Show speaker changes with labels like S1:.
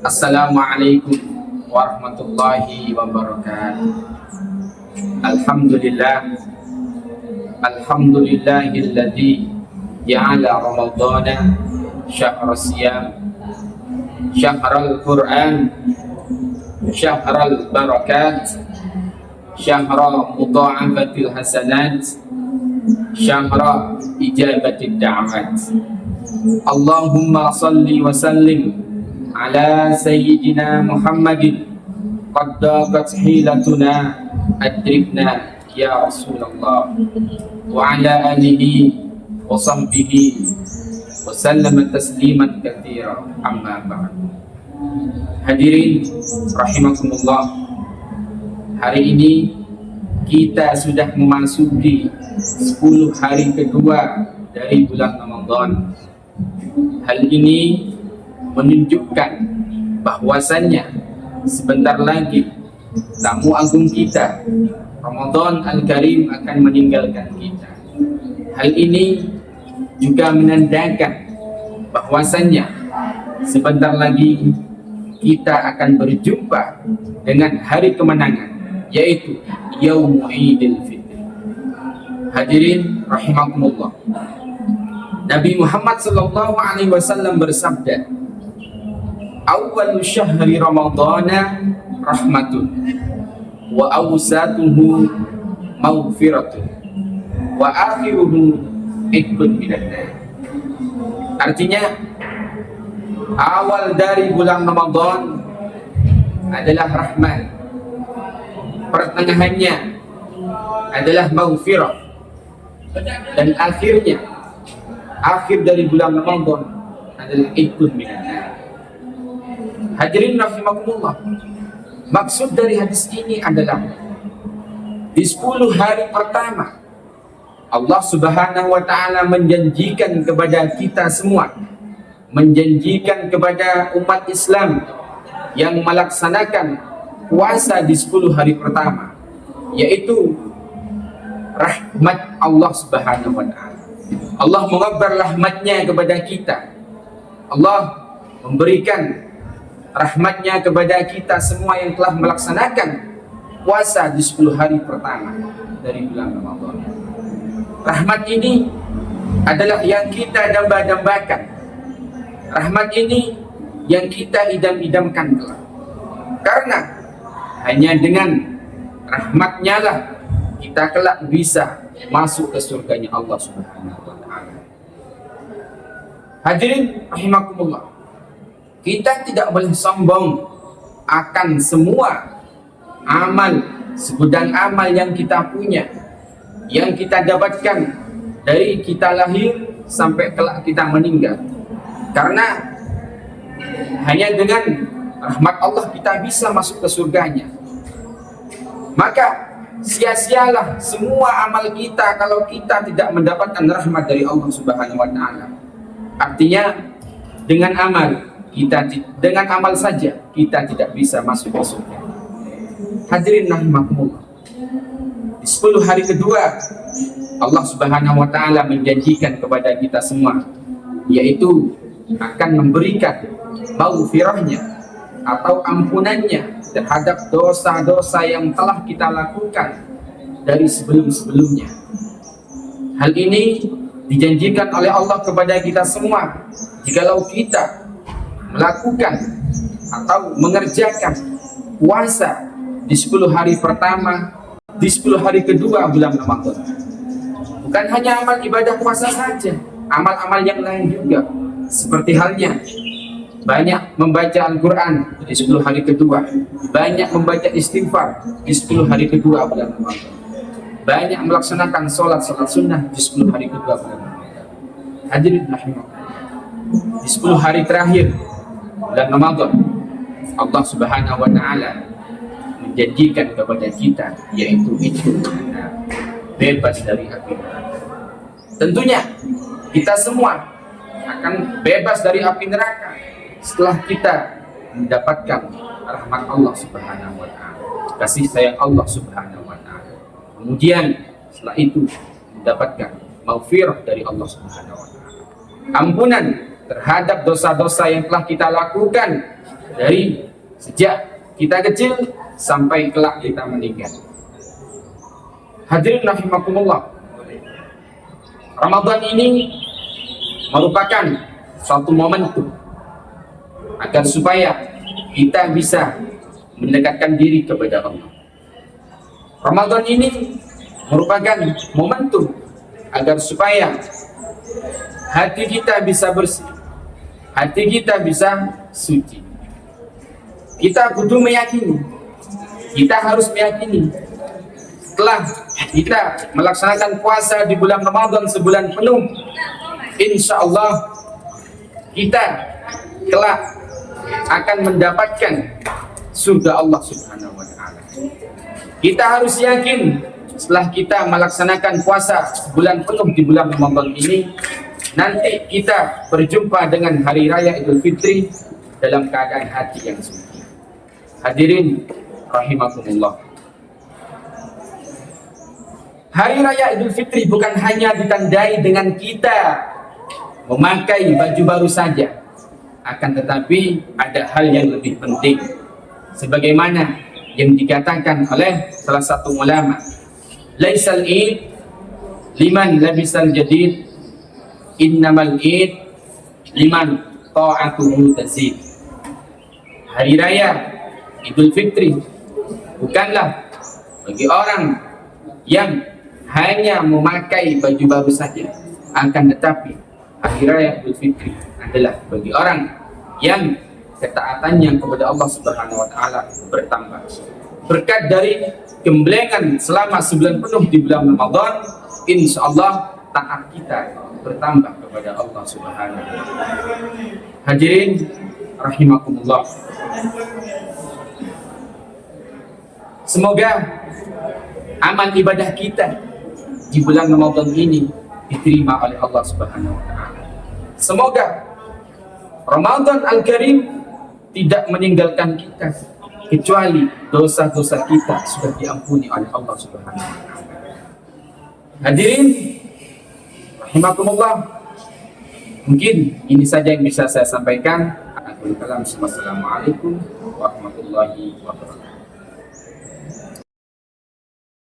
S1: Assalamualaikum warahmatullahi wabarakatuh. Alhamdulillahilladzi ja'ala Ramadhana syahra siyam, syahral Qur'an, syahral barakat, syahra mudha'afatil hasanat, syahra ijabatid da'awat. Allahumma salli wa sallim ala sayyidina Muhammadin qad daqat hilatuna adrikna ya Rasulullah wa ala alihi wa sahbihi wa sallama tasliman katsira, amma ba'd. Hadirin rahimakumullah, hari ini kita sudah memasuki 10 hari kedua dari bulan Ramadan. Hal ini menunjukkan bahwasannya sebentar lagi tamu agung kita Ramadan Al-Karim akan meninggalkan kita. Hal ini juga menandakan bahwasannya sebentar lagi kita akan berjumpa dengan hari kemenangan, yaitu Yaumul Idul Fitri. Hadirin rahimakumullah, Nabi Muhammad SAW bersabda, awwalu syahri ramadhana rahmatun wa awsatuhu maghfiratun wa akhiruhu itqun minan nar. Artinya, awal dari bulan Ramadan adalah rahmat, pertengahannya adalah maghfirah, dan akhir dari bulan Ramadan adalah itqun minan nar. Hadirin rahimakumullah, maksud dari hadis ini adalah di 10 hari pertama Allah Subhanahu wa ta'ala menjanjikan kepada kita semua, menjanjikan kepada umat Islam yang melaksanakan puasa di 10 hari pertama, yaitu rahmat Allah Subhanahu wa ta'ala. Allah mengabar rahmatnya kepada kita. Allah memberikan rahmatnya kepada kita semua yang telah melaksanakan puasa di 10 hari pertama dari bulan Ramadan. Rahmat ini adalah yang kita damba-dambakan. Rahmat ini yang kita idam-idamkan kelak. Karena hanya dengan rahmatnya lah kita kelak bisa masuk ke surganya Allah Subhanahu wa ta'ala. Hadirin rahimakumullah, kita tidak boleh sombong akan semua amal, segudang amal yang kita punya, yang kita dapatkan dari kita lahir sampai kelak kita meninggal. Karena hanya dengan rahmat Allah kita bisa masuk ke surganya. Maka sia-sialah semua amal kita kalau kita tidak mendapatkan rahmat dari Allah Subhanahu wa ta'ala. Artinya dengan amal saja kita tidak bisa masuk ke surga. Hadirin rahimakumullah, di 10 hari kedua Allah Subhanahu wa ta'ala menjanjikan kepada kita semua, yaitu akan memberikan maghfirahnya atau ampunannya terhadap dosa-dosa yang telah kita lakukan dari sebelum-sebelumnya. Hal ini dijanjikan oleh Allah kepada kita semua jikalau kita melakukan atau mengerjakan puasa di 10 hari pertama, di 10 hari kedua bulan Ramadan. Bukan hanya amal ibadah puasa saja, amal-amal yang lain juga. Seperti halnya banyak membaca Al-Quran di 10 hari kedua, banyak membaca istighfar di 10 hari kedua bulan Ramadan, banyak melaksanakan sholat sunnah di 10 hari kedua bulan Ramadan. Hadirin rahimakumullah, di 10 hari terakhir bulan Ramadan Allah Subhanahu wa ta'ala menjanjikan kepada kita, yaitu itu bebas dari api neraka. Tentunya kita semua akan bebas dari api neraka setelah kita mendapatkan rahmat Allah Subhanahu wa ta'ala, kasih sayang Allah Subhanahu wa ta'ala. Kemudian setelah itu mendapatkan maghfirah dari Allah Subhanahu wa taala. Ampunan terhadap dosa-dosa yang telah kita lakukan dari sejak kita kecil sampai kelak kita meninggal. Hadirin rahimakumullah, Ramadan ini merupakan suatu momentum agar supaya kita bisa mendekatkan diri kepada Allah. Ramadan ini merupakan momentum agar supaya hati kita bisa bersih, hati kita bisa suci. Kita kudu meyakini, kita harus meyakini, setelah kita melaksanakan puasa di bulan Ramadan sebulan penuh, insya Allah kita kelak akan mendapatkan surga Allah Subhanahu wa taala. Kita harus yakin setelah kita melaksanakan puasa sebulan penuh di bulan Ramadan ini, nanti kita berjumpa dengan hari raya Idul Fitri dalam keadaan hati yang suci. Hadirin rahimakumullah, hari raya Idul Fitri bukan hanya ditandai dengan kita memakai baju baru saja, akan tetapi ada hal yang lebih penting, sebagaimana yang dikatakan oleh salah satu ulama, laisal id liman labisal jadid, innamal id liman ta'atuhu tazid. Hari raya Idul Fitri bukanlah bagi orang yang hanya memakai baju baru saja, akan tetapi hari raya Idul Fitri adalah bagi orang yang ketaatannya kepada Allah Subhanahu wa taala bertambah. Berkat dari gemblengan selama sebulan penuh di bulan Ramadan, insya Allah taat kita bertambah kepada Allah Subhanahu wa taala. Hadirin rahimakumullah, semoga amal ibadah kita di bulan Ramadan ini diterima oleh Allah Subhanahu wa taala. Semoga Ramadan Al-Karim tidak meninggalkan kita kecuali dosa-dosa kita sudah diampuni oleh Allah Subhanahu wa taala. Hadirin rahimakumullah, mungkin ini saja yang bisa saya sampaikan. Assalamualaikum warahmatullahi wabarakatuh.